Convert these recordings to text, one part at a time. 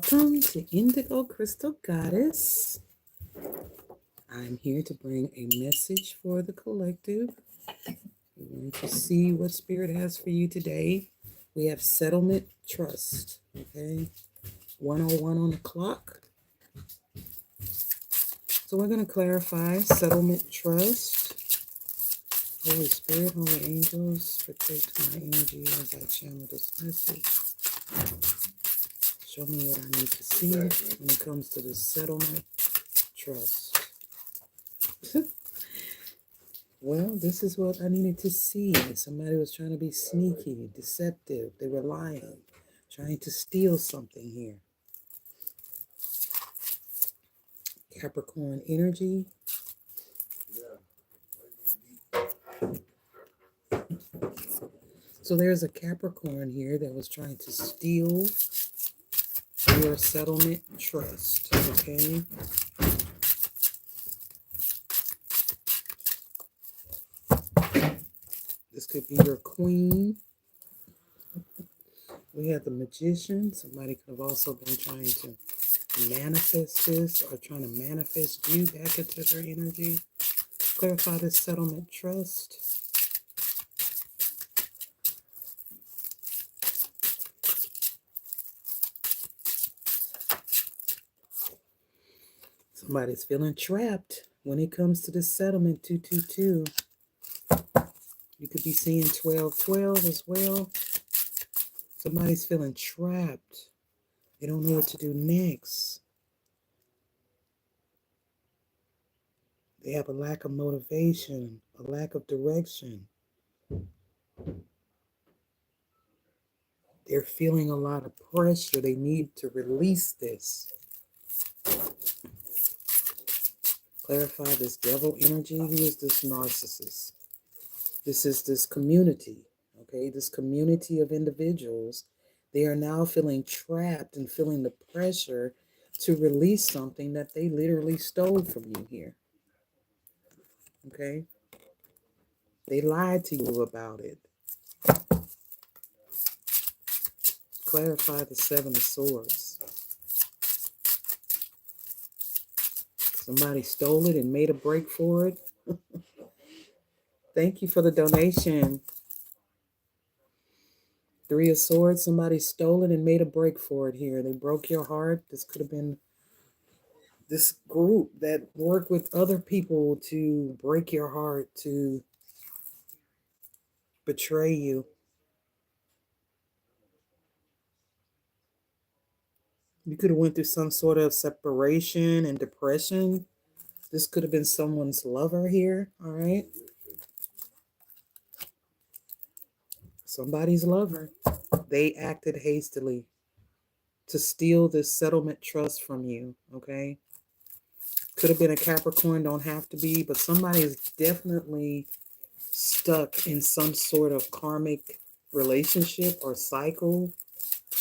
Welcome to Indigo Crystal Goddess. I'm here to bring a message for the collective. We want to see what Spirit has for you today. We have settlement trust. Okay, 101 on the clock. So we're going to clarify settlement trust. Holy Spirit, Holy Angels, protect my energy as I channel this message. Show me what I need to see when it comes to the settlement trust. Well, this is what I needed to see. Somebody was trying to be sneaky, deceptive. They were lying, trying to steal something here. Capricorn energy. So there's a Capricorn here that was trying to steal your settlement trust, okay? This could be your queen. We have the Magician. Somebody could have also been trying to manifest this or trying to manifest you back into their energy. Clarify this settlement trust. Somebody's feeling trapped when it comes to the settlement 222. You could be seeing 1212 as well. Somebody's feeling trapped. They don't know what to do next. They have a lack of motivation, a lack of direction. They're feeling a lot of pressure. They need to release this. Clarify this devil energy. Who is this narcissist? This is this community, okay? This community of individuals. They are now feeling trapped and feeling the pressure to release something that they literally stole from you here, okay? They lied to you about it. Clarify the Seven of Swords. Somebody stole it and made a break for it. Thank you for the donation. Three of Swords, somebody stole it and made a break for it here. They broke your heart. This could have been this group that work with other people to break your heart, to betray you. You could have went through some sort of separation and depression. This could have been someone's lover here, all right? Somebody's lover. They acted hastily to steal this settlement trust from you, okay? Could have been a Capricorn, don't have to be, but somebody is definitely stuck in some sort of karmic relationship or cycle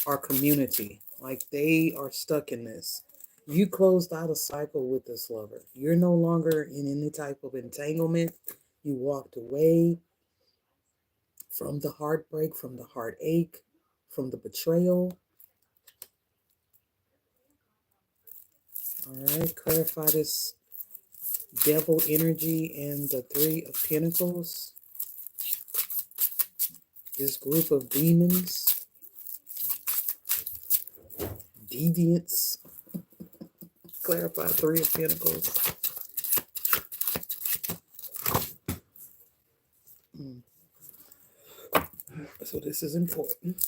or community. Like they are stuck in this. You closed out a cycle with this lover. You're no longer in any type of entanglement. You walked away from the heartbreak, from the heartache, from the betrayal. All right, clarify this devil energy and the Three of Pentacles. This group of demons, deviants. Clarify Three of Pentacles. So this is important.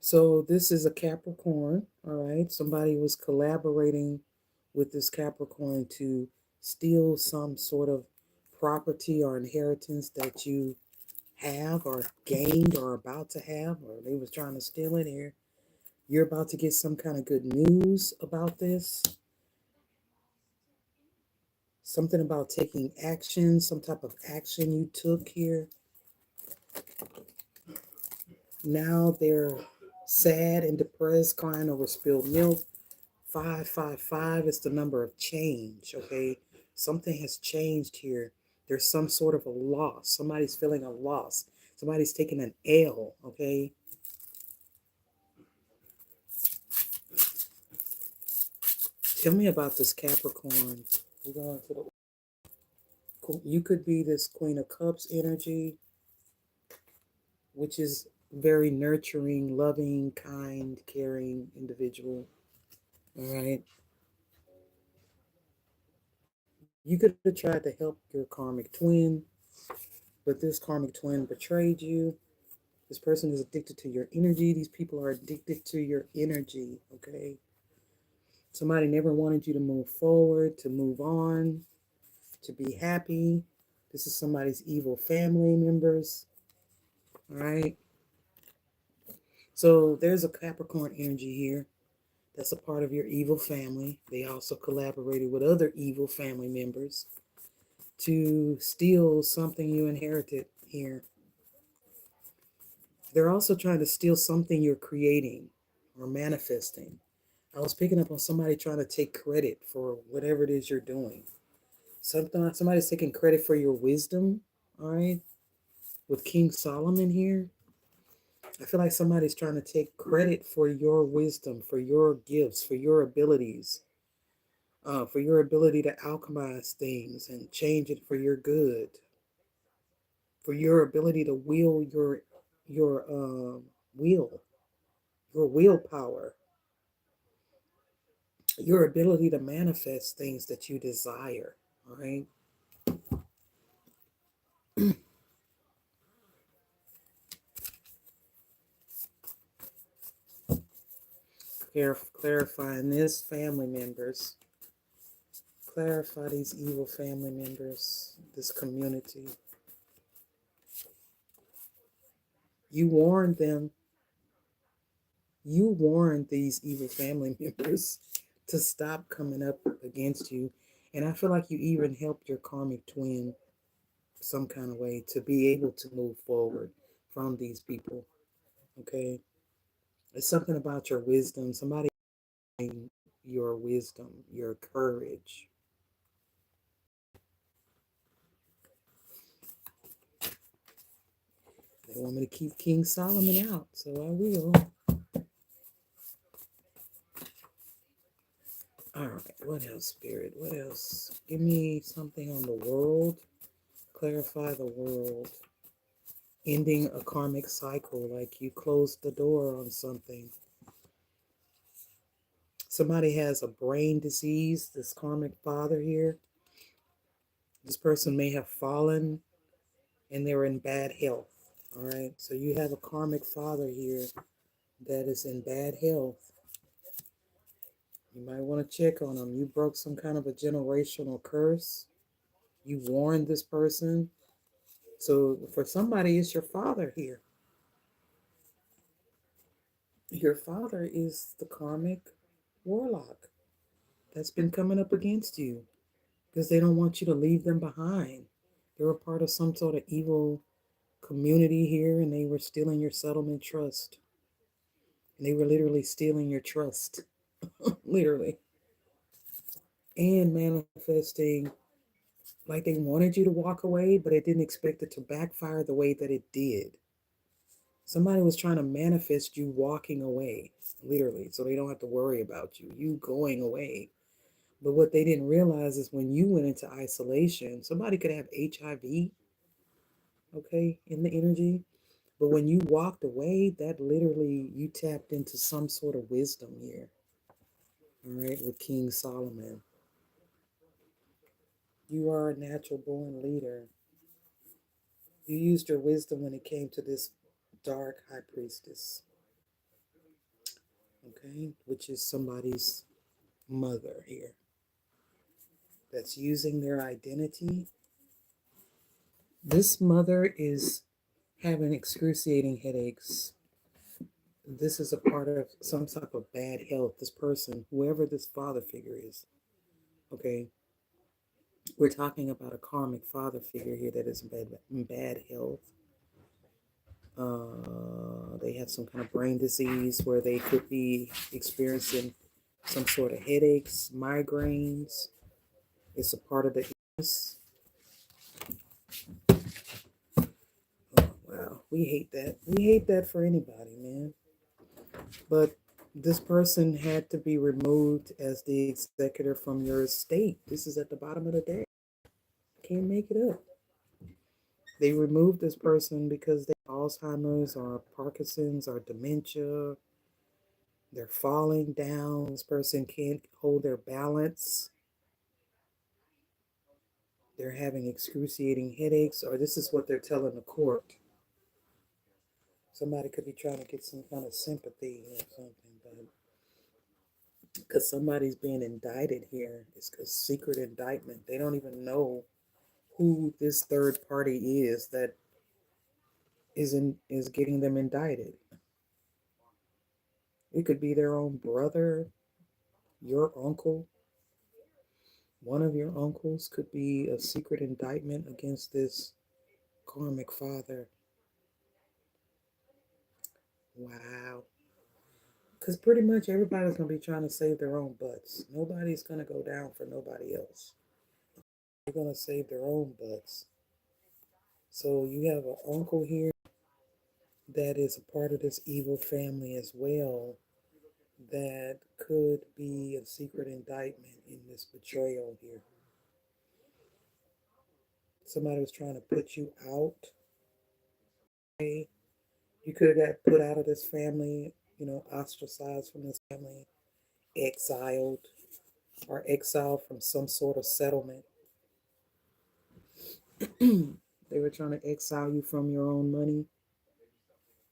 So this is a Capricorn, all right? Somebody was collaborating with this Capricorn to steal some sort of property or inheritance that you have or gained or about to have, or they was trying to steal it here. You're about to get some kind of good news about this. Something about taking action, some type of action you took here. Now they're sad and depressed, crying over spilled milk. 555 is the number of change, okay? Something has changed here. There's some sort of a loss. Somebody's feeling a loss. Somebody's taking an L, okay? Tell me about this Capricorn. We're going to you could be this Queen of Cups energy, which is very nurturing, loving, kind, caring individual. All right. You could have tried to help your karmic twin, but this karmic twin betrayed you. This person is addicted to your energy. These people are addicted to your energy, okay? Somebody never wanted you to move forward, to move on, to be happy. This is somebody's evil family members, all right? So there's a Capricorn energy here that's a part of your evil family. They also collaborated with other evil family members to steal something you inherited here. They're also trying to steal something you're creating or manifesting. I was picking up on somebody trying to take credit for whatever it is you're doing. Somebody's taking credit for your wisdom, all right? With King Solomon here, I feel like somebody's trying to take credit for your wisdom, for your gifts, for your abilities, for your ability to alchemize things and change it for your good, for your ability to wield your will, your willpower, your ability to manifest things that you desire. All right. Clarifying this family members. Clarify these evil family members, this community. You warned them. You warned these evil family members to stop coming up against you. And I feel like you even helped your karmic twin some kind of way to be able to move forward from these people. Okay. It's something about your wisdom. Somebody, your wisdom, your courage. They want me to keep King Solomon out, so I will. All right, what else, Spirit? What else? Give me something on the world. Clarify the world. Ending a karmic cycle, like you closed the door on something. Somebody has a brain disease, this karmic father here. This person may have fallen and they're in bad health. All right, so you have a karmic father here that is in bad health. You might want to check on them. You broke some kind of a generational curse. You warned this person. So for somebody, it's your father here. Your father is the karmic warlock that's been coming up against you because they don't want you to leave them behind. They're a part of some sort of evil community here, and they were stealing your settlement trust. And they were literally stealing your trust. Literally. And manifesting like they wanted you to walk away, but they didn't expect it to backfire the way that it did. Somebody was trying to manifest you walking away, literally, so they don't have to worry about you going away. But what they didn't realize is when you went into isolation, somebody could have HIV, okay, in the energy. But when you walked away, that literally, you tapped into some sort of wisdom here, all right, with King Solomon. You are a natural born leader. You used your wisdom when it came to this dark high priestess, okay, which is somebody's mother here that's using their identity. This mother is having excruciating headaches. This is a part of some type of bad health. This person, whoever this father figure is, okay, we're talking about a karmic father figure here that is in bad health. They have some kind of brain disease where they could be experiencing some sort of headaches, migraines. It's a part of the illness. Oh, wow. We hate that. We hate that for anybody, man. But This person had to be removed as the executor from your estate. This is at the bottom of the deck. Can't make it up. They removed this person because they have Alzheimer's or Parkinson's or dementia. They're falling down. This person can't hold their balance. They're having excruciating headaches, or this is what they're telling the court. Somebody could be trying to get some kind of sympathy or something, but because somebody's being indicted here, it's a secret indictment. They don't even know who this third party is that is getting them indicted. It could be their own brother, your uncle. One of your uncles could be a secret indictment against this karmic father. Wow. Because pretty much everybody's going to be trying to save their own butts. Nobody's going to go down for nobody else. They're going to save their own butts. So you have an uncle here that is a part of this evil family as well that could be a secret indictment in this betrayal here. Somebody was trying to put you out. Okay? You could have got put out of this family, ostracized from this family, exiled, or exiled from some sort of settlement. They were trying to exile you from your own money.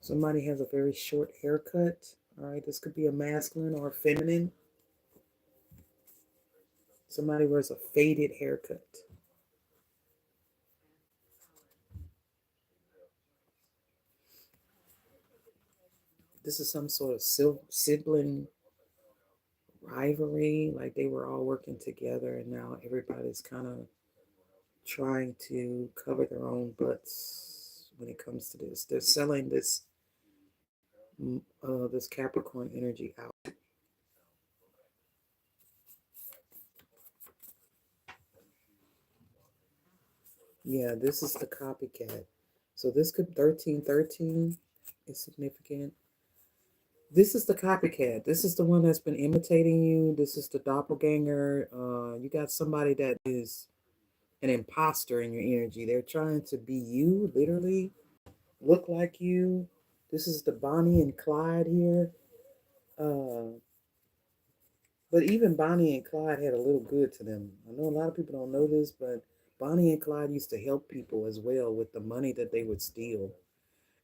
Somebody has a very short haircut. All right, this could be a masculine or a feminine. Somebody wears a faded haircut. This is some sort of sibling rivalry. Like they were all working together, and now everybody's kind of trying to cover their own butts when it comes to this. They're selling this Capricorn energy out. Yeah, this is the copycat. So this could 1313 is significant. This is the copycat. This is the one that's been imitating you. This is the doppelganger. You got somebody that is an imposter in your energy. They're trying to be you, literally, look like you. This is the Bonnie and Clyde here. But even Bonnie and Clyde had a little good to them. I know a lot of people don't know this, but Bonnie and Clyde used to help people as well with the money that they would steal.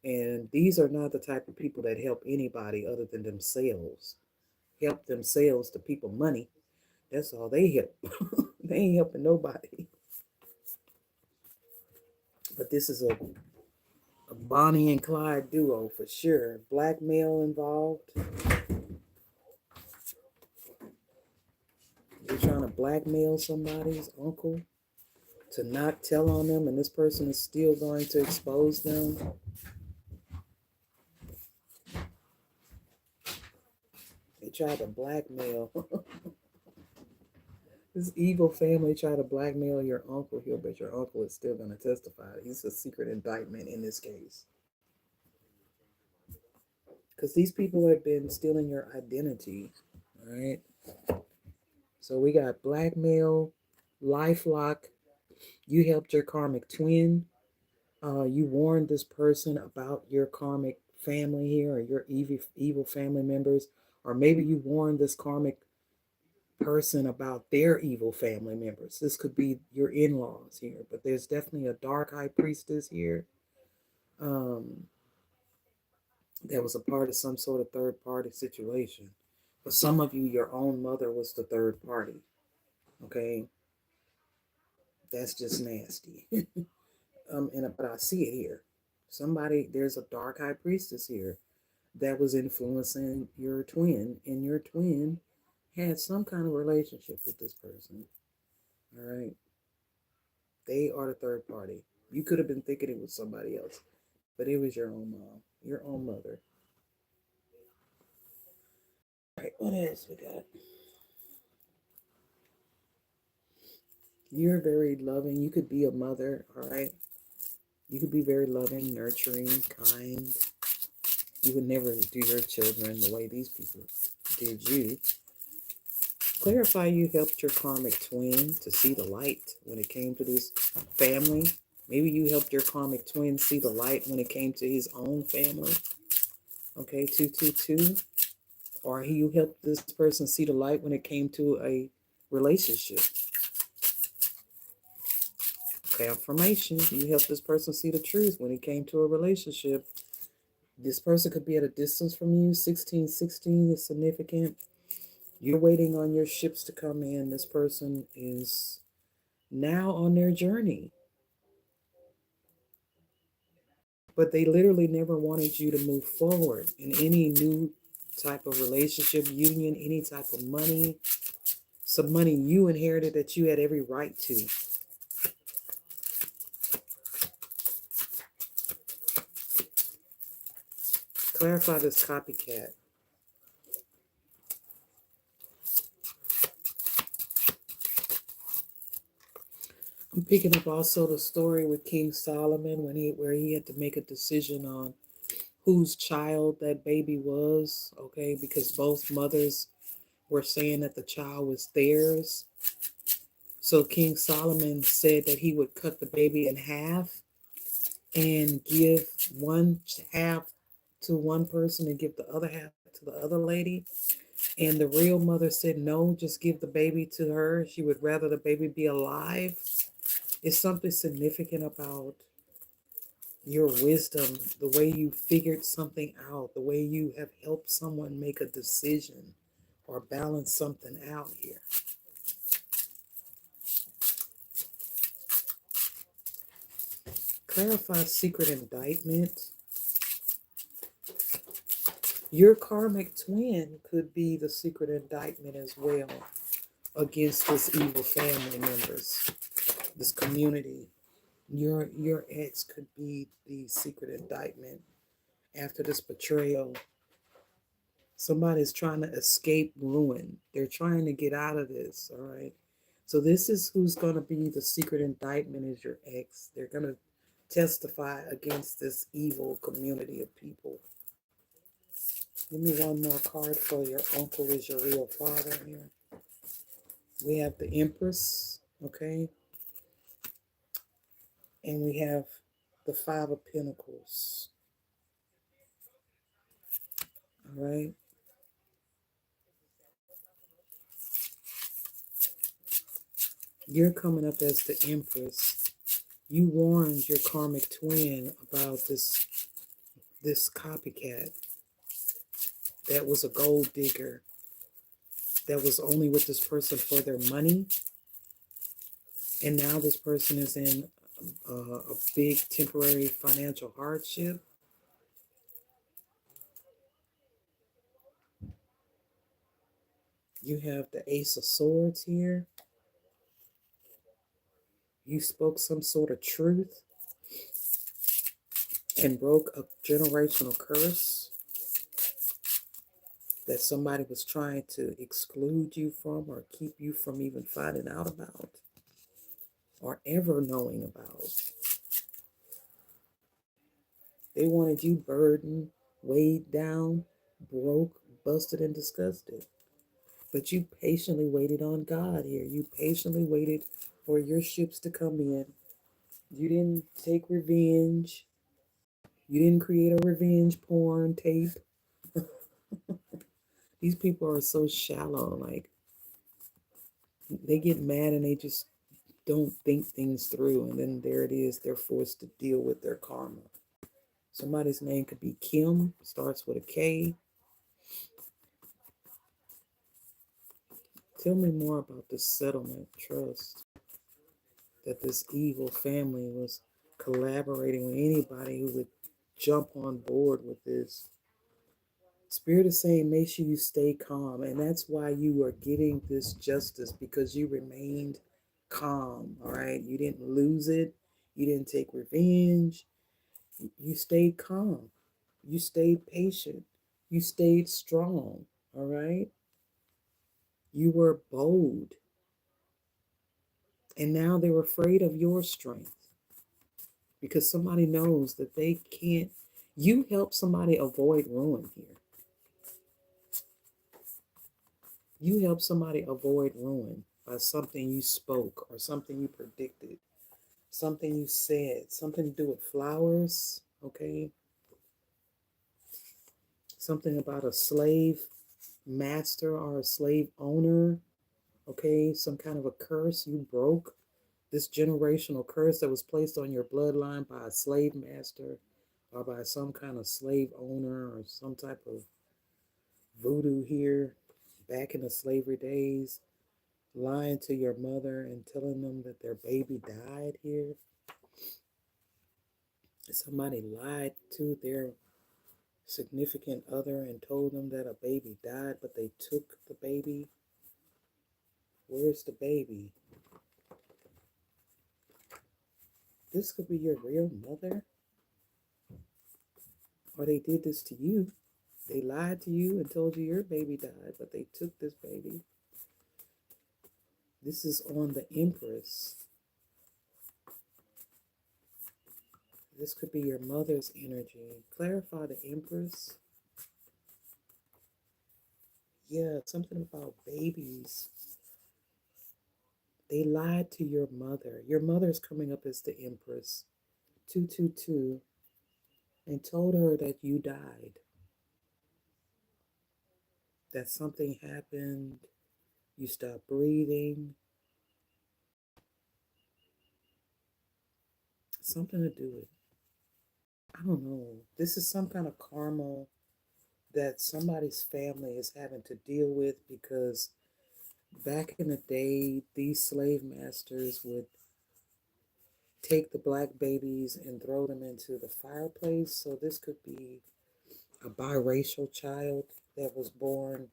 And these are not the type of people that help anybody other than themselves. Help themselves to people money. That's all they help. They ain't helping nobody. But this is a Bonnie and Clyde duo for sure. Blackmail involved. They're trying to blackmail somebody's uncle to not tell on them, and this person is still going to expose them. They tried to blackmail. This evil family tried to blackmail your uncle here, but your uncle is still going to testify. He's a secret indictment in this case. Because these people have been stealing your identity, all right? So we got blackmail, lifelock. You helped your karmic twin. You warned this person about your karmic family here, or your evil family members, or maybe you warned this karmic person about their evil family members. This could be your in-laws here, but there's definitely a dark high priestess here that was a part of some sort of third party situation. For some of you, your own mother was the third party. Okay, that's just nasty. But I see it here. There's a dark high priestess here that was influencing your twin, and your twin had some kind of relationship with this person. All right. They are the third party. You could have been thinking it was somebody else, but it was your own mom, your own mother. All right, what else we got? You're very loving. You could be a mother, all right? You could be very loving, nurturing, kind. You would never do your children the way these people did you. Clarify you helped your karmic twin to see the light when it came to this family. Maybe you helped your karmic twin see the light when it came to his own family. Okay, 222. Or you helped this person see the light when it came to a relationship. Okay, affirmation. You helped this person see the truth when it came to a relationship. This person could be at a distance from you. 1616 is significant. You're waiting on your ships to come in. This person is now on their journey. But they literally never wanted you to move forward in any new type of relationship, union, any type of money. Some money you inherited that you had every right to. Clarify this copycat. I'm picking up also the story with King Solomon where he had to make a decision on whose child that baby was, okay, because both mothers were saying that the child was theirs. So King Solomon said that he would cut the baby in half and give one half to one person and give the other half to the other lady. And the real mother said, no, just give the baby to her. She would rather the baby be alive. It's something significant about your wisdom, the way you figured something out, the way you have helped someone make a decision or balance something out here. Clarify secret indictment. Your karmic twin could be the secret indictment as well against this evil family members, this community. Your ex could be the secret indictment after this betrayal. Somebody's trying to escape ruin. They're trying to get out of this, all right? So this is who's going to be the secret indictment is your ex. They're going to testify against this evil community of people. Give me one more card for your uncle is your real father here. We have the Empress, okay? And we have the Five of Pentacles. All right? You're coming up as the Empress. You warned your karmic twin about this copycat that was a gold digger, that was only with this person for their money. And now this person is in a big temporary financial hardship. You have the Ace of Swords here. You spoke some sort of truth and broke a generational curse that somebody was trying to exclude you from or keep you from even finding out about or ever knowing about. They wanted you burdened, weighed down, broke, busted, and disgusted. But you patiently waited on God here. You patiently waited for your ships to come in. You didn't take revenge. You didn't create a revenge porn tape. These people are so shallow. Like, they get mad and they just don't think things through. And then there it is. They're forced to deal with their karma. Somebody's name could be Kim, starts with a K. Tell me more about the settlement trust that this evil family was collaborating with anybody who would jump on board with this. Spirit is saying, make sure you stay calm. And that's why you are getting this justice, because you remained calm. All right. You didn't lose it. You didn't take revenge. You stayed calm. You stayed patient. You stayed strong. All right. You were bold. And now they're afraid of your strength because somebody knows that they can't. You help somebody avoid ruin here. You help somebody avoid ruin by something you spoke or something you predicted, something you said, something to do with flowers, okay? Something about a slave master or a slave owner, okay? Some kind of a curse you broke. This generational curse that was placed on your bloodline by a slave master or by some kind of slave owner or some type of voodoo here back in the slavery days, lying to your mother and telling them that their baby died here. Somebody lied to their significant other and told them that a baby died, but they took the baby. Where's the baby? This could be your real mother, or they did this to you. They lied to you and told you your baby died, but they took this baby. This is on the Empress. This could be your mother's energy. Clarify the Empress. Yeah, something about babies. They lied to your mother. Your mother's coming up as the Empress. 222. And told her that you died. That something happened. You stopped breathing. Something to do with, I don't know. This is some kind of karma that somebody's family is having to deal with because back in the day, these slave masters would take the black babies and throw them into the fireplace. So this could be a biracial child that was born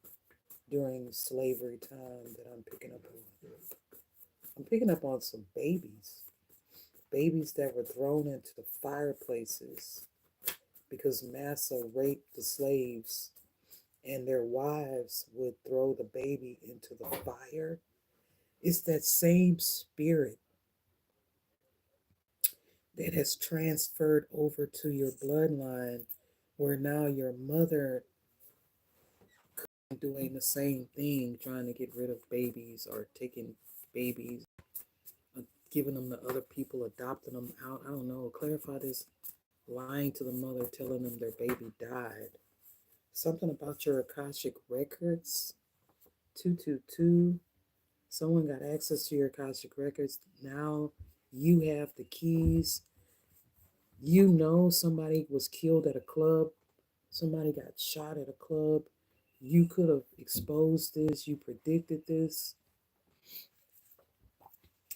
during slavery time that I'm picking up on. I'm picking up on some babies. Babies that were thrown into the fireplaces because Massa raped the slaves and their wives would throw the baby into the fire. It's that same spirit that has transferred over to your bloodline where now your mother doing the same thing, trying to get rid of babies or taking babies, giving them to other people, adopting them out. I don't know. Clarify this. Lying to the mother, telling them their baby died. Something about your Akashic records. 222. Someone got access to your Akashic records. Now you have the keys. You know somebody was killed at a club. Somebody got shot at a club. You could have exposed this. You predicted this.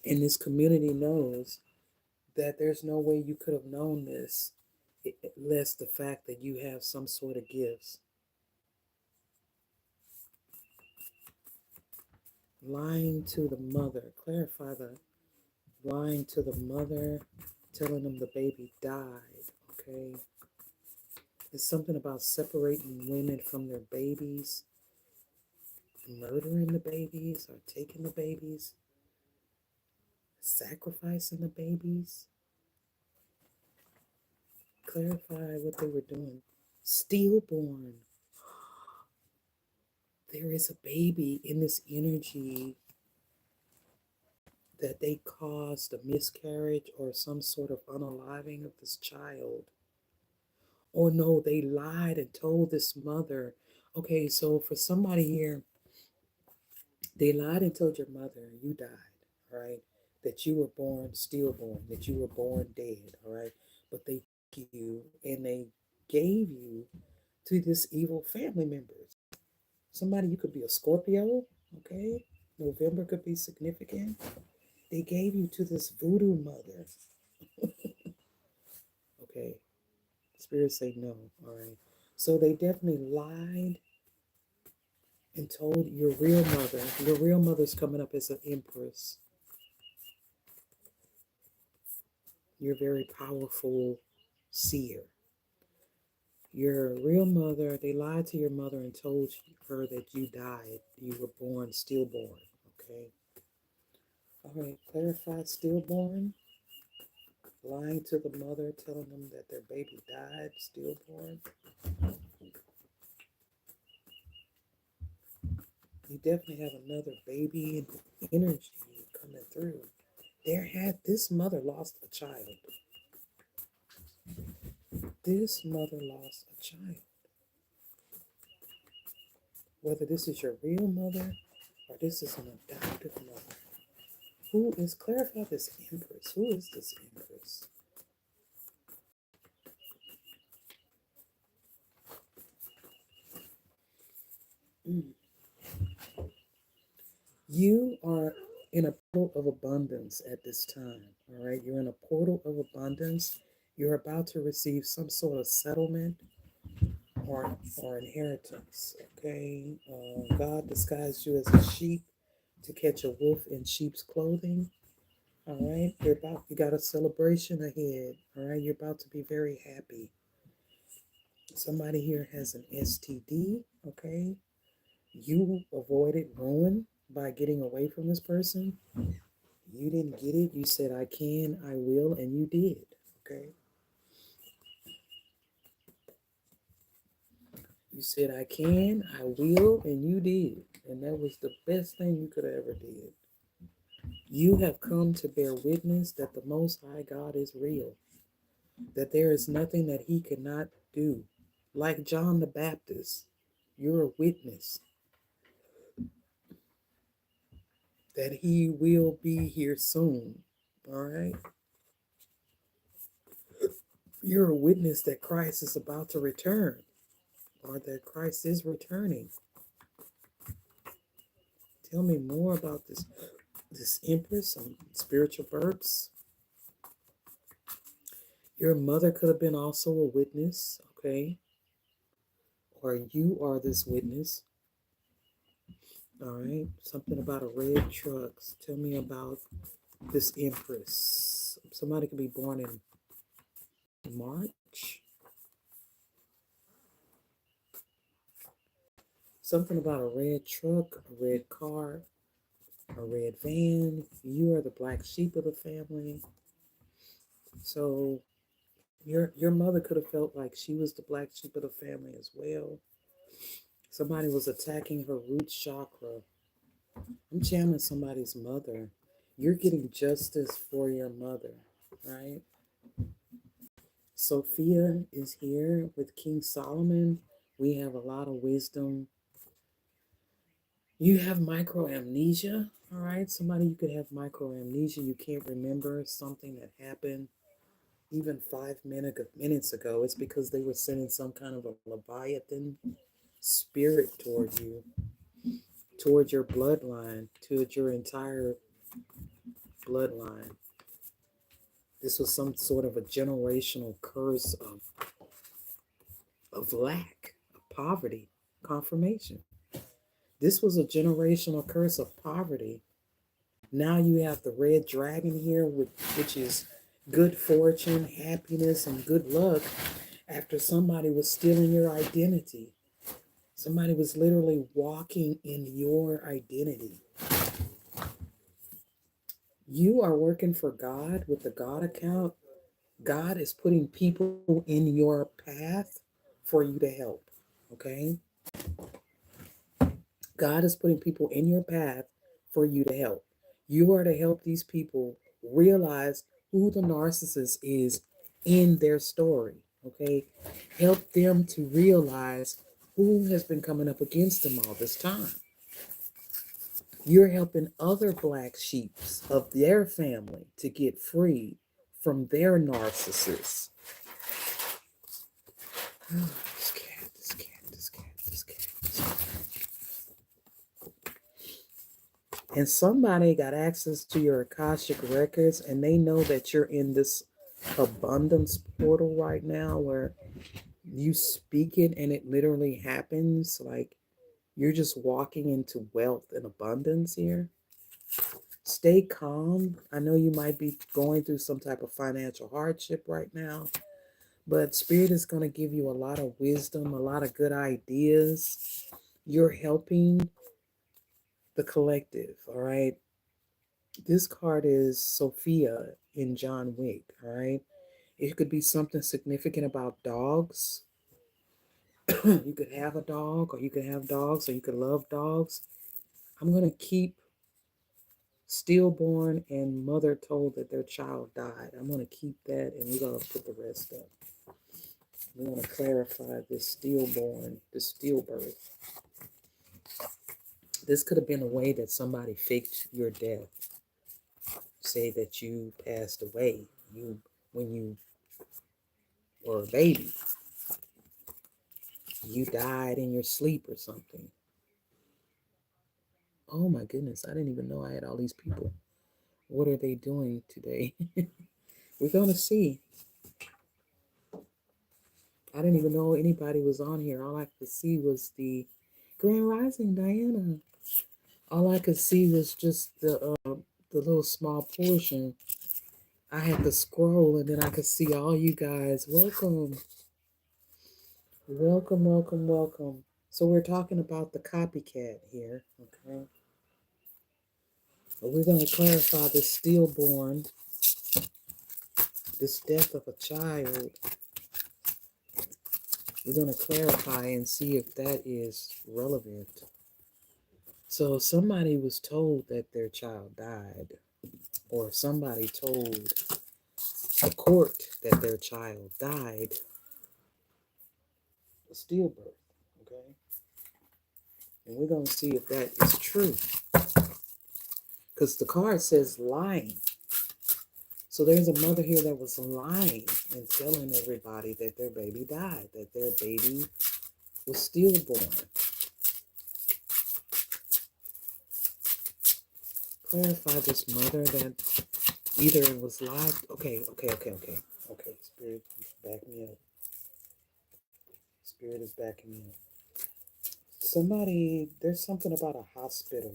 And this community knows that there's no way you could have known this less the fact that you have some sort of gifts. Lying to the mother. Clarify the lying to the mother, telling them the baby died. Okay. It's something about separating women from their babies, murdering the babies or taking the babies, sacrificing the babies. Clarify what they were doing. Stillborn. There is a baby in this energy that they caused a miscarriage or some sort of unaliving of this child. Or no, they lied and told this mother. Okay, so for somebody here, they lied and told your mother you died, all right? That you were born stillborn, that you were born dead, all right? But they took you and they gave you to this evil family members. Somebody, you could be a Scorpio, okay? November could be significant. They gave you to this voodoo mother, okay? Spirits say no, all right? So they definitely lied and told your real mother. Your real mother's coming up as an empress. You're very powerful seer. Your real mother, they lied to your mother and told her that you died. You were born stillborn. Okay. All right. Clarify stillborn. Lying to the mother, telling them that their baby died stillborn. You definitely have another baby energy coming through. This mother lost a child. This mother lost a child. Whether this is your real mother or this is an adoptive mother. Clarify this Empress. Who is this Empress? Mm. You are in a portal of abundance at this time. All right. You're in a portal of abundance. You're about to receive some sort of settlement or inheritance. Okay. God disguised you as a sheep to catch a wolf in sheep's clothing. All right. You got a celebration ahead. All right. You're about to be very happy. Somebody here has an STD. Okay. You avoided ruin by getting away from this person. You didn't get it. You said, I can, I will, and you did. Okay. You said, I can, I will, and you did. And that was the best thing you could have ever did. You have come to bear witness that the Most High God is real, that there is nothing that he cannot do. Like John the Baptist, you're a witness that he will be here soon. All right. You're a witness that Christ is about to return, or that Christ is returning. Tell me more about this Empress and spiritual births. Your mother could have been also a witness, okay? Or you are this witness. All right. Something about a red truck. Tell me about this Empress. Somebody could be born in March. Something about a red truck, a red car, a red van. You are the black sheep of the family. So your mother could have felt like she was the black sheep of the family as well. Somebody was attacking her root chakra. I'm channeling somebody's mother. You're getting justice for your mother, right? Sophia is here with King Solomon. We have a lot of wisdom. You have micro amnesia, all right? Somebody, you could have micro amnesia. You can't remember something that happened even 5 minutes ago. It's because they were sending some kind of a Leviathan spirit toward you, toward your bloodline, toward your entire bloodline. This was some sort of a generational curse of lack, of poverty, confirmation. This was a generational curse of poverty. Now you have the red dragon here, which is good fortune, happiness, and good luck after somebody was stealing your identity. Somebody was literally walking in your identity. You are working for God with the God account. God is putting people in your path for you to help. Okay? God is putting people in your path for you to help. You are to help these people realize who the narcissist is in their story. Okay? Help them to realize who has been coming up against them all this time. You're helping other black sheep of their family to get free from their narcissists. Oh, this cat. And somebody got access to your Akashic records and they know that you're in this abundance portal right now where you speak it and it literally happens. Like you're just walking into wealth and abundance here. Stay calm. I know you might be going through some type of financial hardship right now, but Spirit is going to give you a lot of wisdom, a lot of good ideas. You're helping the collective, all right? This card is Sophia in John Wick, all right? It could be something significant about dogs. You could have a dog, or you could have dogs, or you could love dogs. I'm going to keep stillborn and mother told that their child died. I'm going to keep that, and we're going to put the rest up. We want to clarify this stillborn, this stillbirth. This could have been a way that somebody faked your death. Say that you passed away when you were a baby. You died in your sleep or something. Oh my goodness, I didn't even know I had all these people. What are they doing today? We're going to see. I didn't even know anybody was on here. All I could see was the Grand Rising, Diana. All I could see was just the little small portion. I had to scroll and then I could see all you guys. Welcome. Welcome, welcome, welcome. So we're talking about the copycat here, okay? But we're going to clarify this stillborn, this death of a child. We're going to clarify and see if that is relevant. So somebody was told that their child died, or somebody told the court that their child died. A stillbirth, okay? And we're going to see if that is true. Because the card says lying. So there's a mother here that was lying and telling everybody that their baby died, that their baby was stillborn. Clarify this mother that either it was lied. Okay. Spirit, back me up. Spirit is backing me up. Somebody, there's something about a hospital.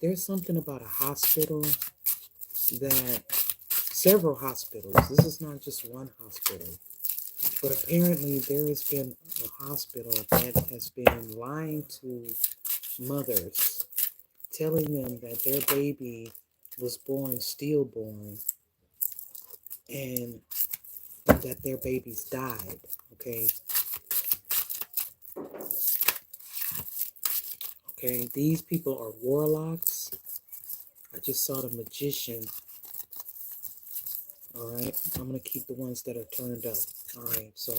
There's something about a hospital that several hospitals, this is not just one hospital, but apparently there has been a hospital that has been lying to mothers, telling them that their baby was born stillborn and that their babies died, okay? Okay, these people are warlocks. I just saw the magician. All right, I'm going to keep the ones that are turned up. All right, so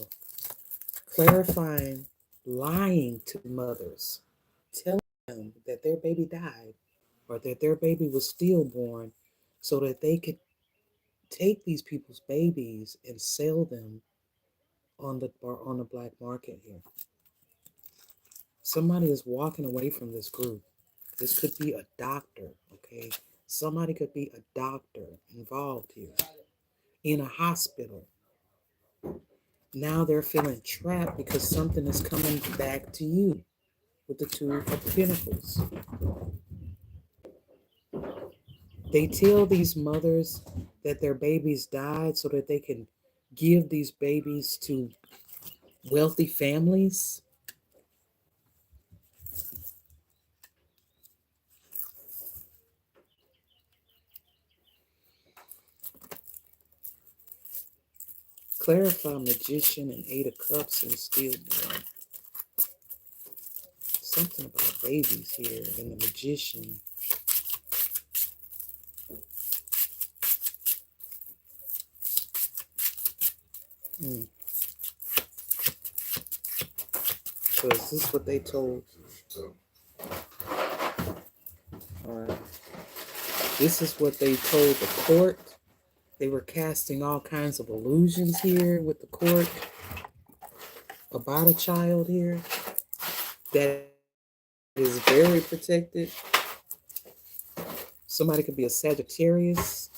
clarifying, lying to mothers, telling them that their baby died or that their baby was stillborn so that they could take these people's babies and sell them on the black market here. Somebody is walking away from this group. This could be a doctor, okay? Somebody could be a doctor involved here in a hospital. Now they're feeling trapped because something is coming back to you with the Two of Pentacles. They tell these mothers that their babies died so that they can give these babies to wealthy families. Clarify Magician and Eight of Cups and Stillborn. Something about babies here and the Magician. So is this what they told? All right. This is what they told the court. They were casting all kinds of illusions here with the court about a child here that is very protected. Somebody could be a Sagittarius.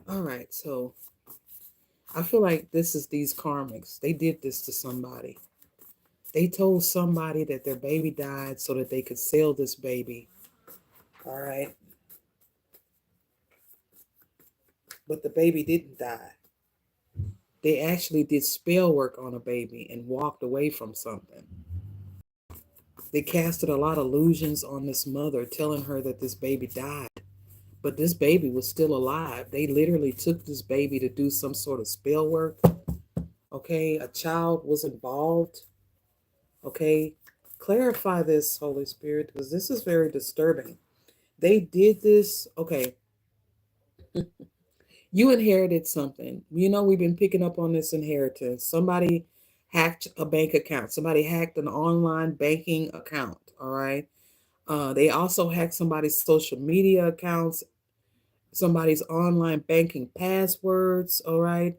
All right, so I feel like this is these karmics. They did this to somebody. They told somebody that their baby died so that they could sell this baby All right. But the baby didn't die. They actually did spell work on a baby and walked away from something. They casted a lot of illusions on this mother, telling her that this baby died. But this baby was still alive. They literally took this baby to do some sort of spell work. Okay. A child was involved. Okay. Clarify this, Holy Spirit, because this is very disturbing. They did this. Okay. You inherited something. You know, we've been picking up on this inheritance. Somebody hacked a bank account. Somebody hacked an online banking account. All right. They also hacked somebody's social media accounts, somebody's online banking passwords. All right.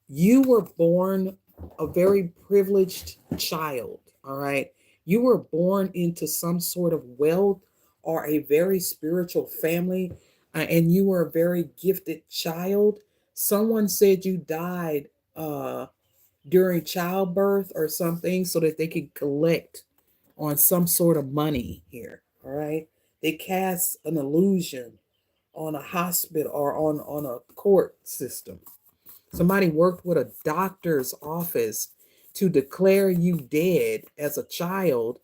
You were born a very privileged child. All right. You were born into some sort of wealth or a very spiritual family, and you were a very gifted child. Someone said you died during childbirth or something so that they could collect on some sort of money here. All right. They cast an illusion on a hospital or on a court system. Somebody worked with a doctor's office to declare you dead as a child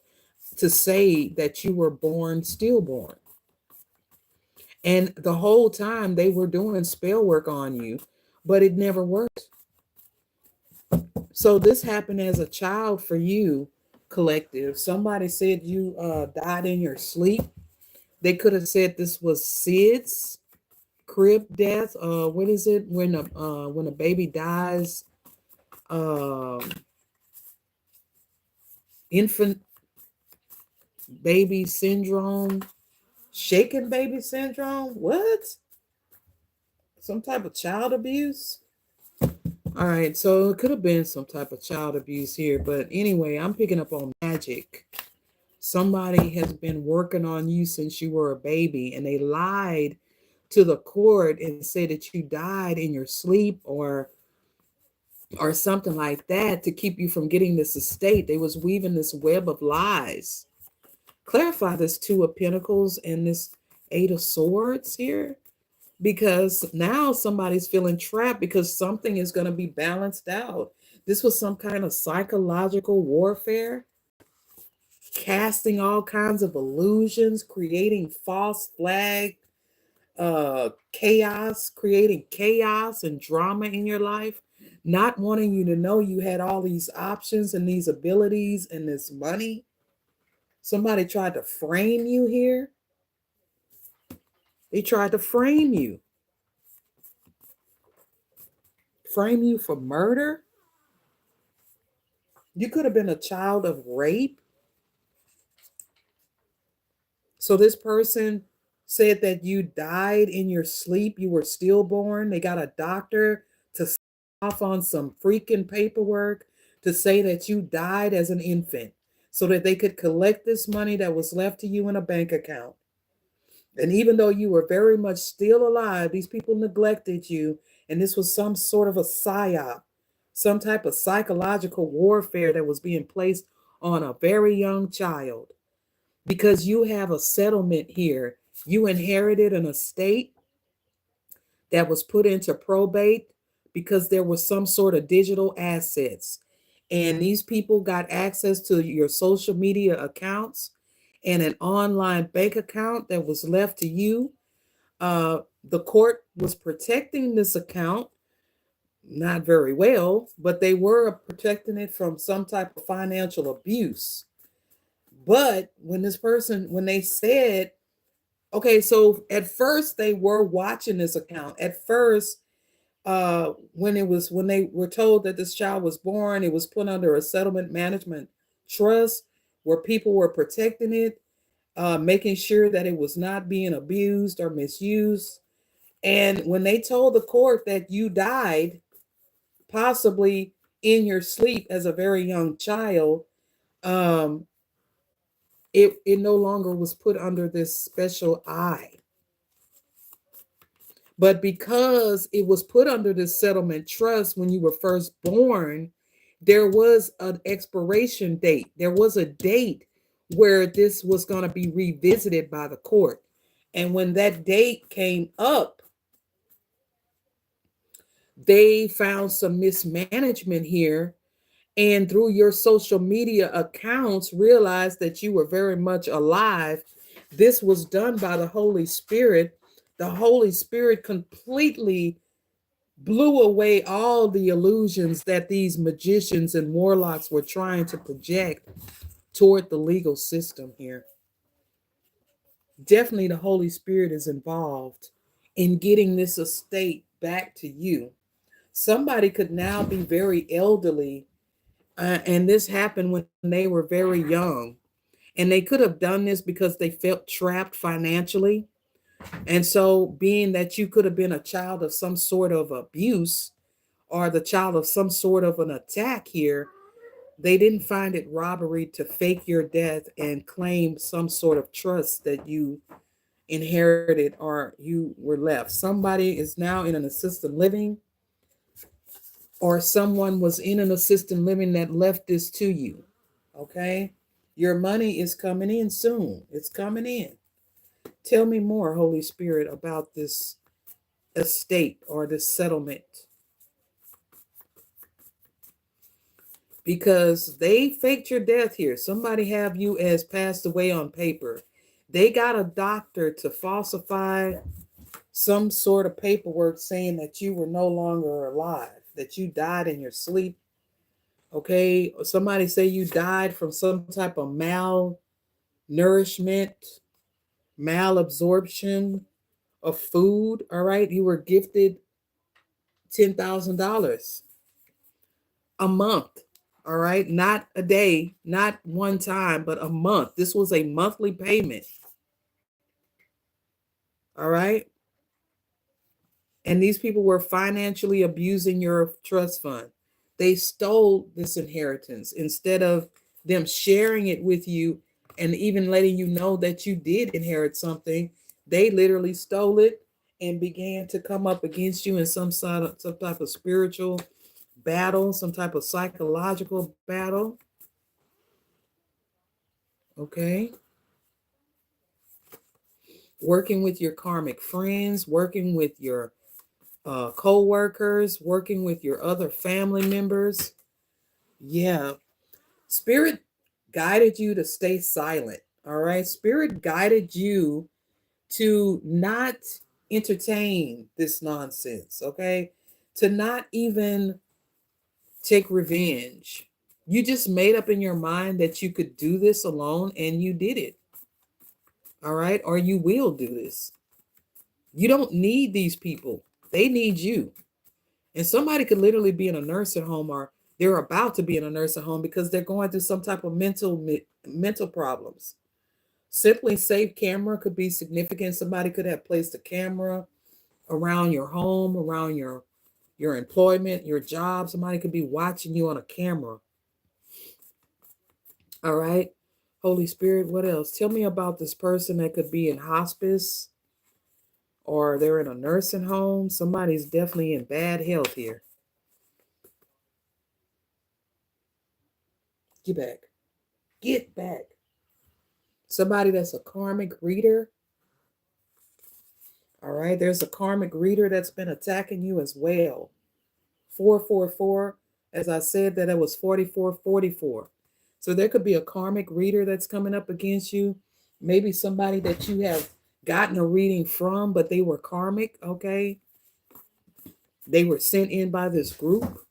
to say that you were born stillborn. And the whole time they were doing spell work on you, but it never worked. So this happened as a child for you, collective. Somebody said you died in your sleep. They could have said this was SIDS, crib death. What is it when a baby dies? Um, infant baby syndrome, shaken baby syndrome. What? Some type of child abuse? All right, so it could have been some type of child abuse here, but anyway, I'm picking up on magic. Somebody has been working on you since you were a baby, and they lied to the court and said that you died in your sleep or something like that to keep you from getting this estate. They was weaving this web of lies. Clarify this Two of Pentacles and this Eight of Swords here, because now somebody's feeling trapped because something is going to be balanced out. This was some kind of psychological warfare, casting all kinds of illusions, creating false flag chaos, creating chaos and drama in your life, not wanting you to know you had all these options and these abilities and this money. Somebody tried to frame you here. They tried to frame you for murder. You could have been a child of rape. So this person said that you died in your sleep, you were stillborn. They got a doctor to sign off on some freaking paperwork to say that you died as an infant so that they could collect this money that was left to you in a bank account. And even though you were very much still alive, these people neglected you, and this was some sort of a psyop, some type of psychological warfare that was being placed on a very young child. Because you have a settlement here. You inherited an estate that was put into probate because there was some sort of digital assets. And these people got access to your social media accounts and an online bank account that was left to you. The court was protecting this account, not very well, but they were protecting it from some type of financial abuse. But when they said, okay, so at first they were watching this account. At first, when they were told that this child was born, it was put under a settlement management trust where people were protecting it, making sure that it was not being abused or misused. And when they told the court that you died, possibly in your sleep as a very young child, um, it no longer was put under this special eye. But because it was put under this settlement trust when you were first born, there was an expiration date. There was a date where this was going to be revisited by the court. And when that date came up, they found some mismanagement here. And through your social media accounts, realized that you were very much alive. This was done by the Holy Spirit. The Holy Spirit completely blew away all the illusions that these magicians and warlocks were trying to project toward the legal system here. Definitely, the Holy Spirit is involved in getting this estate back to you. Somebody could now be very elderly, and this happened when they were very young. And they could have done this because they felt trapped financially. And so, being that you could have been a child of some sort of abuse or the child of some sort of an attack here, they didn't find it robbery to fake your death and claim some sort of trust that you inherited or you were left. Somebody is now in an assisted living, or someone was in an assisted living that left this to you. Okay? Your money is coming in soon. It's coming in. Tell me more, Holy Spirit, about this estate or this settlement. Because they faked your death here. Somebody have you as passed away on paper. They got a doctor to falsify some sort of paperwork saying that you were no longer alive, that you died in your sleep. Okay, somebody say you died from some type of malnourishment, malabsorption of food. All right, you were gifted $10,000 a month. All right, not a day, not one time, but a month. This was a monthly payment. All right. And these people were financially abusing your trust fund. They stole this inheritance instead of them sharing it with you and even letting you know that you did inherit something. They literally stole it and began to come up against you in some type of spiritual battle, some type of psychological battle. Okay. Working with your karmic friends, working with your co-workers, working with your other family members. Yeah. Spirit guided you to stay silent. All right. Spirit guided you to not entertain this nonsense. Okay. To not even take revenge. You just made up in your mind that you could do this alone and you did it. All right. Or you will do this. You don't need these people, they need you. And somebody could literally be in a nursing home, or they're about to be in a nursing home because they're going through some type of mental problems. Simply safe camera could be significant. Somebody could have placed a camera around your home, around your employment, your job. Somebody could be watching you on a camera. All right. Holy Spirit, what else? Tell me about this person that could be in hospice or they're in a nursing home. Somebody's definitely in bad health here. Get back. Get back. Somebody that's a karmic reader. All right. There's a karmic reader that's been attacking you as well. 444. As I said, that it was 4444. So there could be a karmic reader that's coming up against you. Maybe somebody that you have gotten a reading from, but they were karmic. Okay. They were sent in by this group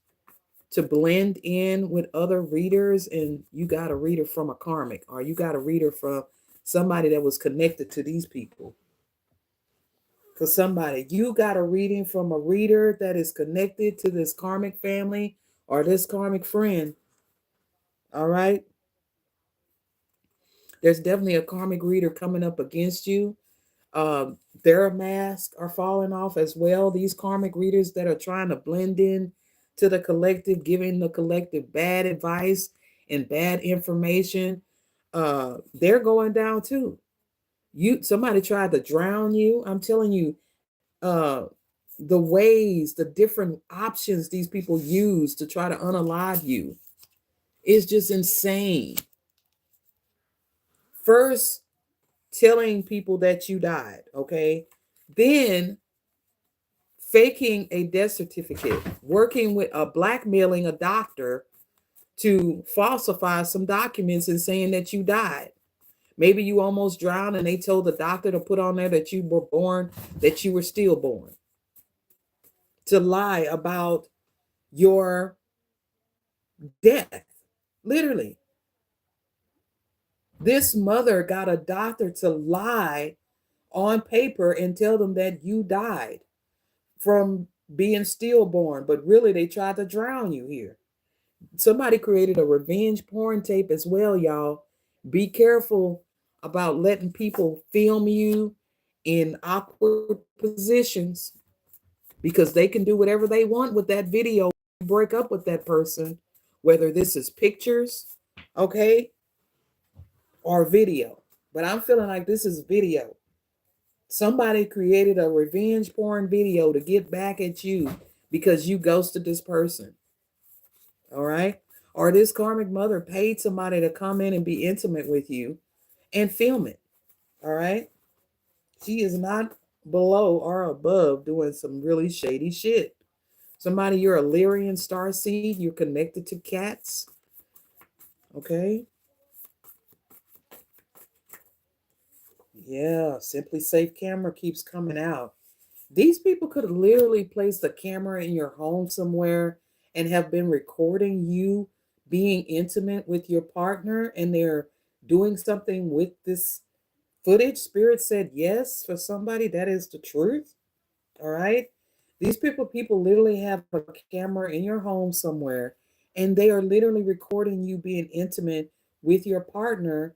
to blend in with other readers, and you got a reader from a karmic, or you got a reader from somebody that was connected to these people. For somebody, you got a reading from a reader that is connected to this karmic family or this karmic friend. All right. There's definitely a karmic reader coming up against you. Their masks are falling off as well. These karmic readers that are trying to blend in to the collective, giving the collective bad advice and bad information, they're going down too. Somebody tried to drown you. I'm telling you, uh, the ways, the different options these people use to try to unalive you is just insane. First, telling people that you died, okay? Then faking a death certificate, working with blackmailing a doctor to falsify some documents and saying that you died. Maybe you almost drowned and they told the doctor to put on there that you were born, that you were stillborn. To lie about your death, literally. This mother got a doctor to lie on paper and tell them that you died from being stillborn, but really they tried to drown you here. Somebody created a revenge porn tape as well, y'all. Be careful about letting people film you in awkward positions because they can do whatever they want with that video. Break up with that person, whether this is pictures, okay, or video. But I'm feeling like this is video. Somebody created a revenge porn video to get back at you because you ghosted this person. All right. Or this karmic mother paid somebody to come in and be intimate with you and film it. All right. She is not below or above doing some really shady shit. Somebody, you're a Lyrian star seed, you're connected to cats. Okay. Yeah, Simply Safe camera keeps coming out. These people could have literally placed a camera in your home somewhere and have been recording you being intimate with your partner, and they're doing something with this footage. Spirit said yes for somebody. That is the truth. All right. These people literally have a camera in your home somewhere, and they are literally recording you being intimate with your partner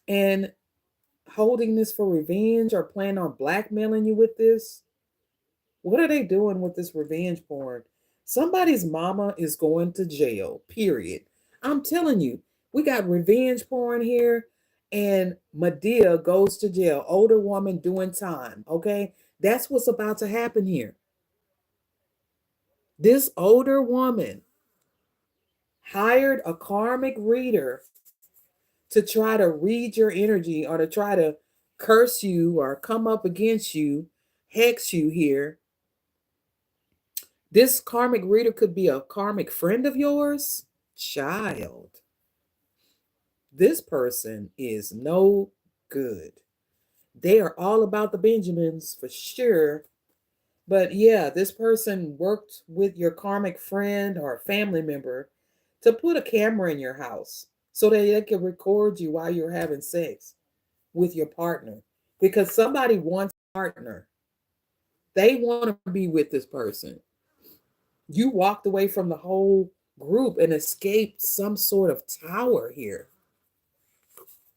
and holding this for revenge or plan on blackmailing you with this. What are they doing with this revenge porn? Somebody's mama is going to jail, period. I'm telling you, we got revenge porn here, and Medea goes to jail. Older woman doing time, okay? That's what's about to happen here. This older woman hired a karmic reader to try to read your energy or to try to curse you or come up against you, hex you here. This karmic reader could be a karmic friend of yours. Child, this person is no good. They are all about the Benjamins for sure. But yeah, this person worked with your karmic friend or family member to put a camera in your house so that they could record you while you're having sex with your partner because somebody wants a partner. They want to be with this person. You walked away from the whole group and escaped some sort of tower here.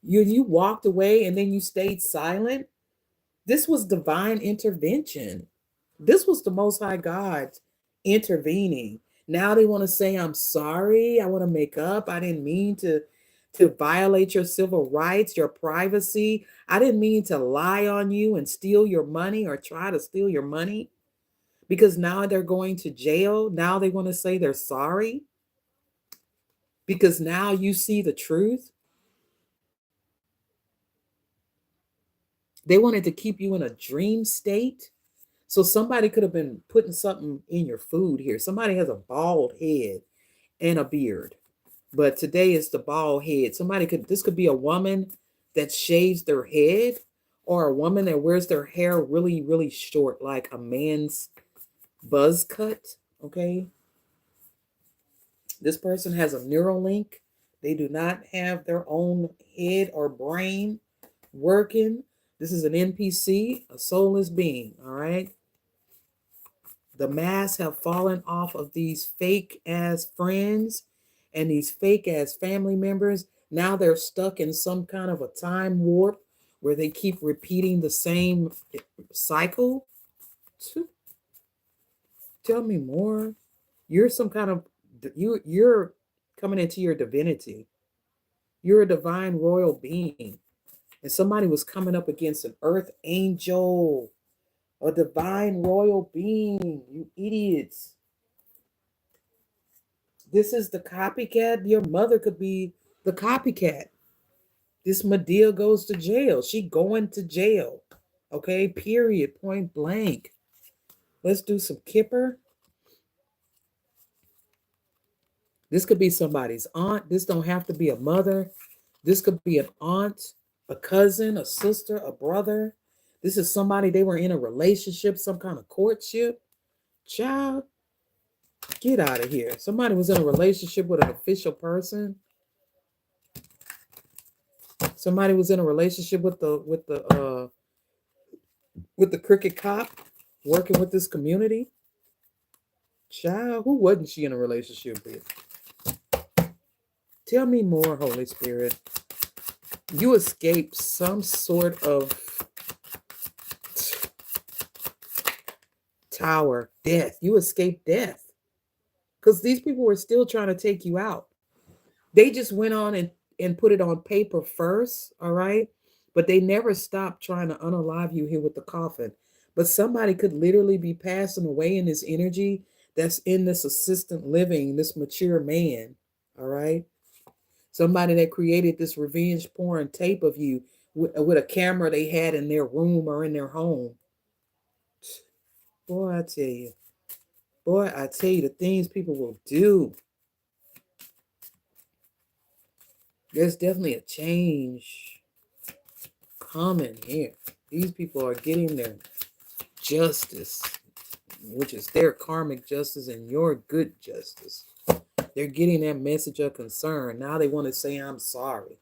You walked away and then you stayed silent. This was divine intervention. This was the Most High God intervening. Now they want to say, I'm sorry. I want to make up. I didn't mean to violate your civil rights, your privacy. I didn't mean to lie on you and steal your money or try to steal your money because now they're going to jail. Now they want to say they're sorry because now you see the truth. They wanted to keep you in a dream state. So somebody could have been putting something in your food here. Somebody has a bald head and a beard, but today is the bald head. This could be a woman that shaves their head or a woman that wears their hair really, really short, like a man's buzz cut. Okay. This person has a neural link. They do not have their own head or brain working. This is an NPC, a soulless being. All right. The masks have fallen off of these fake ass friends and these fake ass family members. Now they're stuck in some kind of a time warp where they keep repeating the same cycle. Tell me more. You're some kind of you're coming into your divinity. You're a divine royal being. And somebody was coming up against an earth angel, a divine royal being, you idiots. This is the copycat. Your mother could be the copycat. This Medea goes to jail. She going to jail. Okay, period, point blank. Let's do some Kipper. This could be somebody's aunt. This don't have to be a mother. This could be an aunt, a cousin, a sister, a brother. This is somebody they were in a relationship, some kind of courtship. Child, get out of here. Somebody was in a relationship with an official person. Somebody was in a relationship with the cricket cop working with this community. Child, who wasn't she in a relationship with? Tell me more, Holy Spirit. You escaped some sort of tower, death. You escaped death because these people were still trying to take you out. They just went on and put it on paper first, all right? But they never stopped trying to unalive you here with the coffin. But somebody could literally be passing away in this energy that's in this assistant living, this mature man, all right? Somebody that created this revenge porn tape of you with a camera they had in their room or in their home. Boy, I tell you. Boy, I tell you the things people will do. There's definitely a change coming here. These people are getting their justice, which is their karmic justice and your good justice. They're getting that message of concern. Now they want to say, I'm sorry.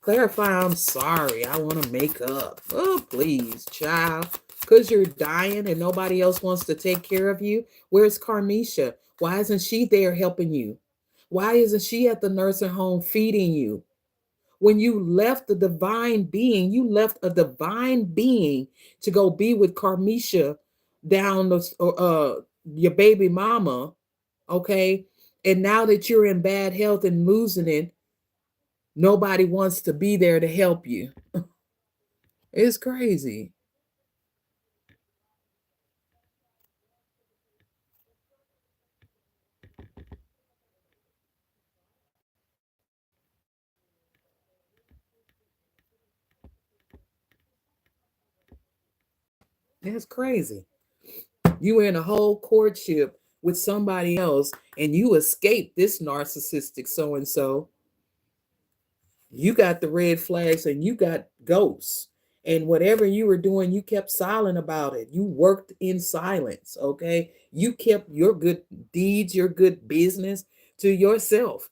Clarify, I'm sorry. I want to make up. Oh, please, child. Because you're dying and nobody else wants to take care of you. Where's Carmisha? Why isn't she there helping you? Why isn't she at the nursing home feeding you? When you left the divine being, you left a divine being to go be with Carmisha down your baby mama, okay? And now that you're in bad health and losing it, nobody wants to be there to help you. It's crazy. It's crazy. You were in a whole courtship with somebody else and you escaped this narcissistic so and so. You got the red flags and you got ghosts. And whatever you were doing, you kept silent about it. You worked in silence, okay? You kept your good deeds, your good business to yourself.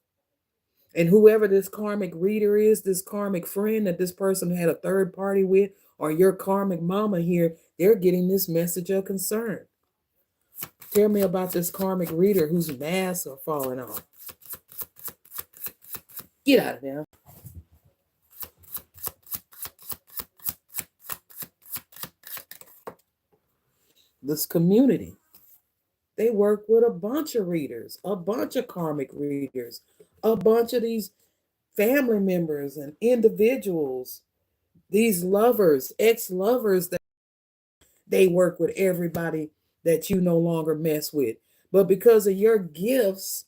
And whoever this karmic reader is, this karmic friend that this person had a third party with, or your karmic mama here, they're getting this message of concern. Tell me about this karmic reader whose masks are falling off. Get out of there. This community, they work with a bunch of readers, a bunch of karmic readers, a bunch of these family members and individuals, these lovers, ex-lovers that they work with everybody that you no longer mess with. But because of your gifts,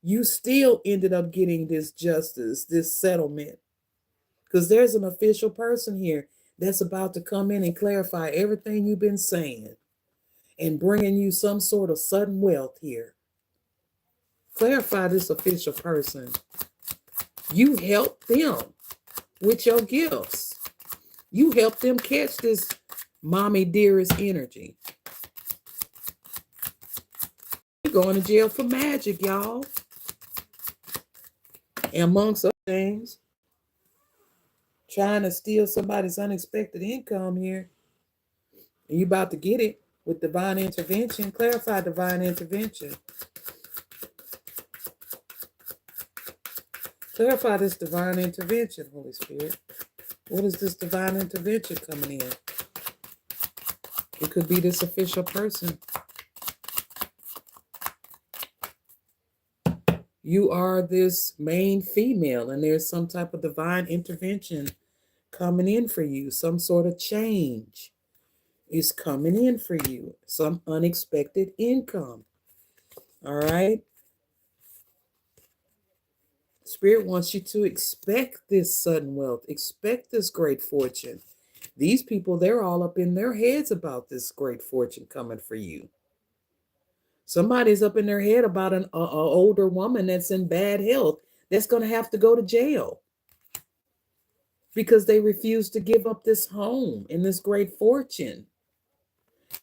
you still ended up getting this justice, this settlement. Because there's an official person here that's about to come in and clarify everything you've been saying and bringing you some sort of sudden wealth here. Clarify this official person. You help them with your gifts. You help them catch this mommy dearest energy. You're going to jail for magic, y'all. And amongst other things, trying to steal somebody's unexpected income here. And you about to get it with divine intervention. Clarify divine intervention. Clarify this divine intervention, Holy Spirit. What is this divine intervention coming in? It could be this official person. You are this main female, and there's some type of divine intervention coming in for you. Some sort of change is coming in for you. Some unexpected income. All right. Spirit wants you to expect this sudden wealth, expect this great fortune. These people, they're all up in their heads about this great fortune coming for you. Somebody's up in their head about an older woman that's in bad health that's going to have to go to jail because they refuse to give up this home and this great fortune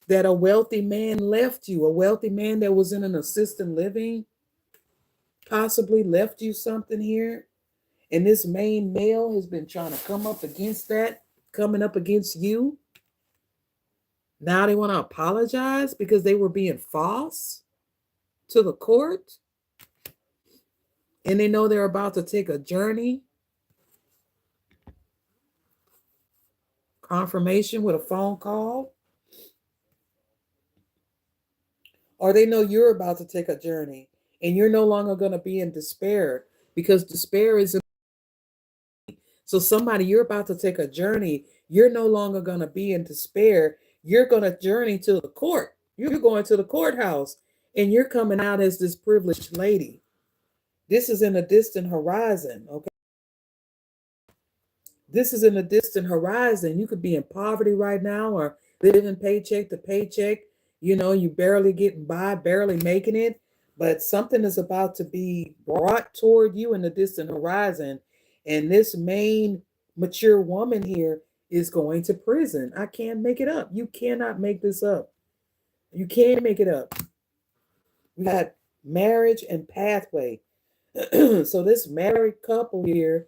that a wealthy man left you, a wealthy man that was in an assisted living, possibly left you something here. And this main male has been trying to come up against that, coming up against you. Now they want to apologize because they were being false to the court. And they know they're about to take a journey. Confirmation with a phone call. Or they know you're about to take a journey and you're no longer going to be in despair, because despair is. So somebody, you're about to take a journey. You're no longer going to be in despair. You're going to journey to the court. You're going to the courthouse and you're coming out as this privileged lady. This is in a distant horizon, okay? This is in a distant horizon. You could be in poverty right now or living paycheck to paycheck. You know, you barely getting by, barely making it, but something is about to be brought toward you in the distant horizon. And this main mature woman here is going to prison. I can't make it up. You cannot make this up. You can't make it up. We got marriage and pathway. So this married couple here,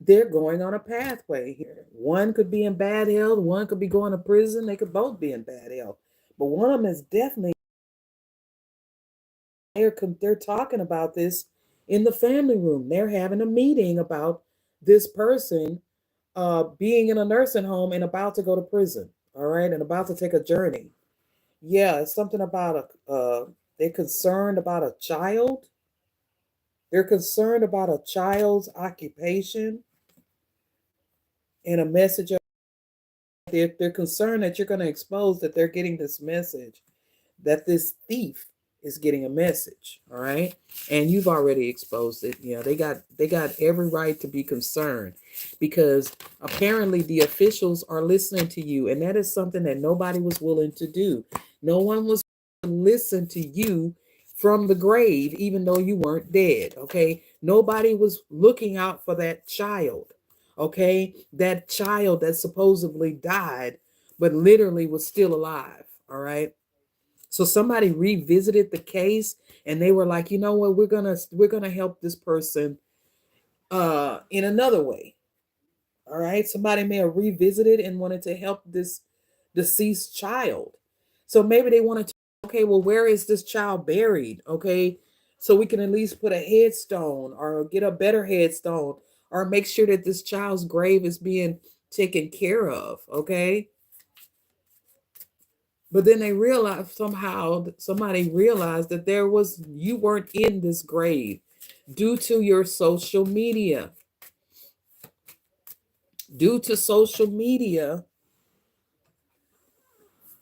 they're going on a pathway here. One could be in bad health. One could be going to prison. They could both be in bad health. But one of them is definitely, they're talking about this in the family room. They're having a meeting about this person being in a nursing home and about to go to prison. All right. And about to take a journey. Yeah. It's something about they're concerned about a child. They're concerned about a child's occupation. And a message. They're concerned that you're going to expose that they're getting this message, that this thief is getting a message. All right. And you've already exposed it. You know, they got every right to be concerned, because apparently the officials are listening to you. And that is something that nobody was willing to do. No one was willing to listen to you from the grave, even though you weren't dead. Okay. Nobody was looking out for that child. Okay. That child that supposedly died, but literally was still alive. All right. So somebody revisited the case and they were like, you know what, we're gonna help this person in another way. All right. Somebody may have revisited and wanted to help this deceased child. So maybe they wanted to, okay, well, where is this child buried? Okay. So we can at least put a headstone or get a better headstone or make sure that this child's grave is being taken care of. Okay. But then they realized, somehow somebody realized that you weren't in this grave due to your social media. Due to social media,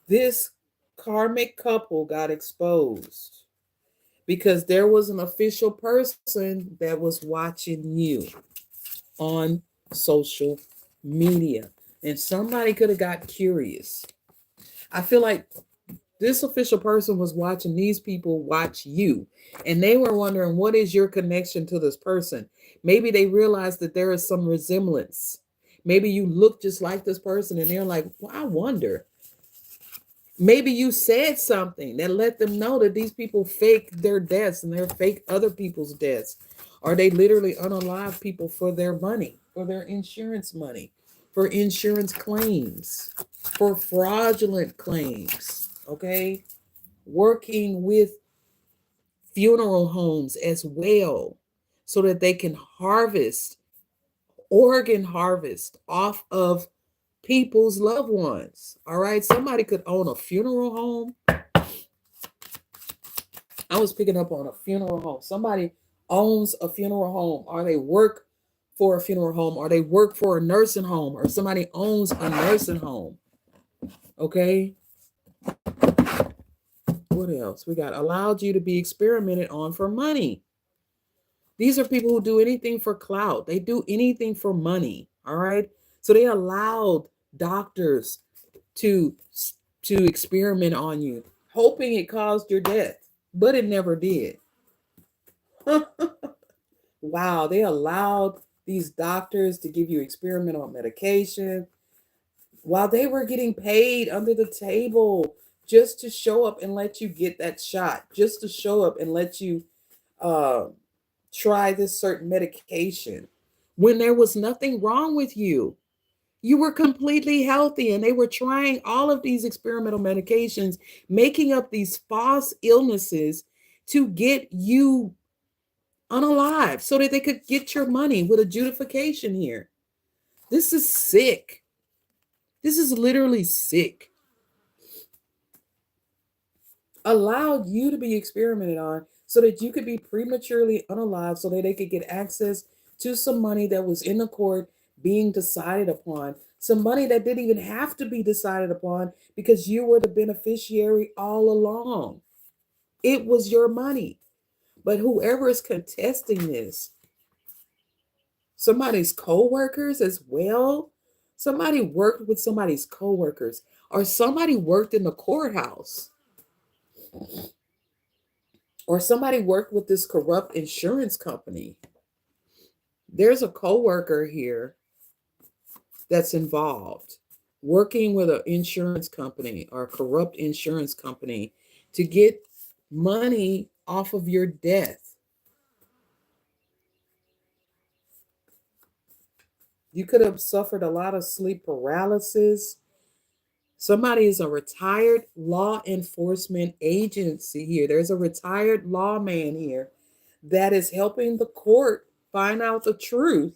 this karmic couple got exposed because there was an official person that was watching you on social media. And somebody could have got curious. I feel like this official person was watching these people watch you, and they were wondering, what is your connection to this person? Maybe they realized that there is some resemblance. Maybe you look just like this person, and they're like, well, I wonder. Maybe you said something that let them know that these people fake their deaths and they're fake other people's deaths. Or they literally unalive people for their money, for their insurance money, for insurance claims, for fraudulent claims. Okay. Working with funeral homes as well so that they can organ harvest off of people's loved ones. All right. Somebody could own a funeral home. I was picking up on a funeral home. Somebody owns a funeral home, or they work for a funeral home, or they work for a nursing home, or somebody owns a nursing home. Okay. What else? We got allowed you to be experimented on for money. These are people who do anything for clout. They do anything for money. All right. So they allowed doctors to to experiment on you, hoping it caused your death, but it never did. Wow, they allowed these doctors to give you experimental medication while they were getting paid under the table just to show up and let you get that shot, just to show up and let you uh, try this certain medication when there was nothing wrong with you. You were completely healthy, and they were trying all of these experimental medications, making up these false illnesses to get you unalive so that they could get your money with adjudication here. This is sick. This is literally sick. Allowed you to be experimented on so that you could be prematurely unalive so that they could get access to some money that was in the court being decided upon, some money that didn't even have to be decided upon because you were the beneficiary all along. It was your money. But whoever is contesting this, somebody's co-workers as well, somebody worked with somebody's co-workers, or somebody worked in the courthouse, or somebody worked with this corrupt insurance company. There's a co-worker here that's involved, working with an insurance company or a corrupt insurance company to get money off of your death. You could have suffered a lot of sleep paralysis. Somebody is a retired law enforcement agency here. There's a retired lawman here that is helping the court find out the truth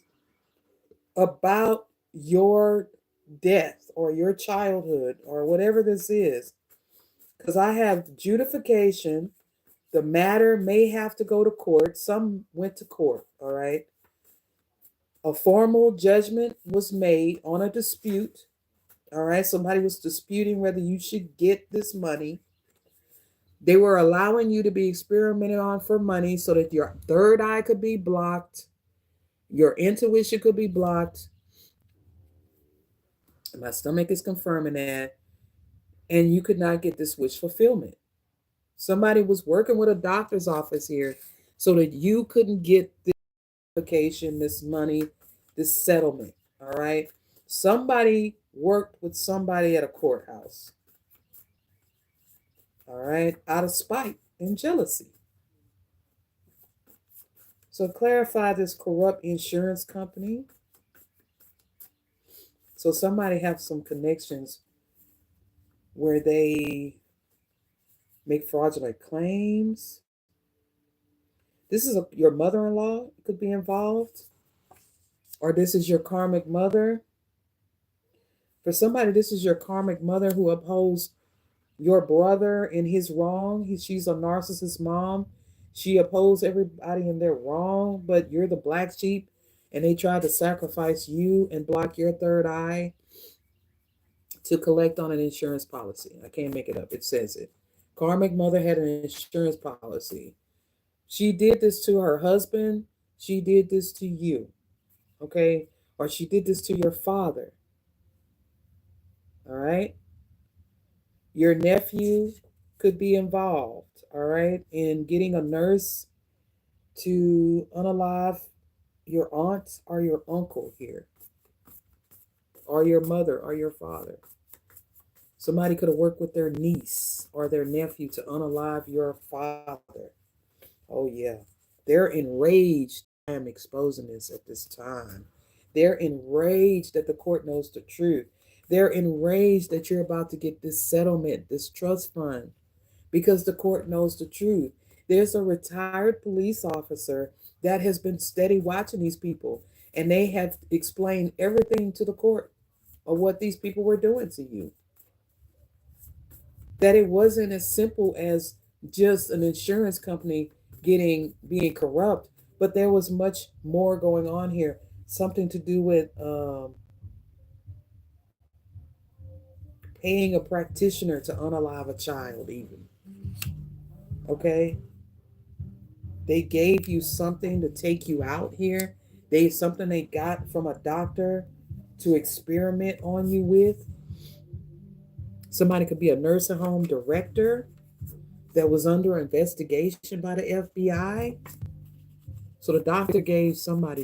about your death or your childhood or whatever this is. Because I have adjudication. The matter may have to go to court. Some went to court, all right? A formal judgment was made on a dispute. All right, somebody was disputing whether you should get this money. They were allowing you to be experimented on for money so that your third eye could be blocked, your intuition could be blocked. My stomach is confirming that. And you could not get this wish fulfillment. Somebody was working with a doctor's office here so that you couldn't get this application, this money, this settlement. All right. Somebody worked with somebody at a courthouse. All right. Out of spite and jealousy. So clarify this corrupt insurance company. So somebody have some connections where they make fraudulent claims. This is your mother-in-law could be involved, or this is your karmic mother. For somebody, this is your karmic mother who upholds your brother in his wrong. She's a narcissist mom. She upholds everybody in their wrong, but you're the black sheep, and they tried to sacrifice you and block your third eye to collect on an insurance policy. I can't make it up. It says it. Karmic mother had an insurance policy. She did this to her husband. She did this to you. Okay? Or she did this to your father. All right? Your nephew could be involved, all right, in getting a nurse to unalive your aunt or your uncle here, or your mother or your father. Somebody could have worked with their niece or their nephew to unalive your father. Oh, yeah. They're enraged. I am exposing this at this time. They're enraged that the court knows the truth. They're enraged that you're about to get this settlement, this trust fund, because the court knows the truth. There's a retired police officer that has been steady watching these people, and they have explained everything to the court of what these people were doing to you. That it wasn't as simple as just an insurance company being corrupt, but there was much more going on here. Something to do with paying a practitioner to unalive a child, even. Okay? They gave you something to take you out here. Something they got from a doctor to experiment on you with. Somebody could be a nursing home director that was under investigation by the FBI. So the doctor gave somebody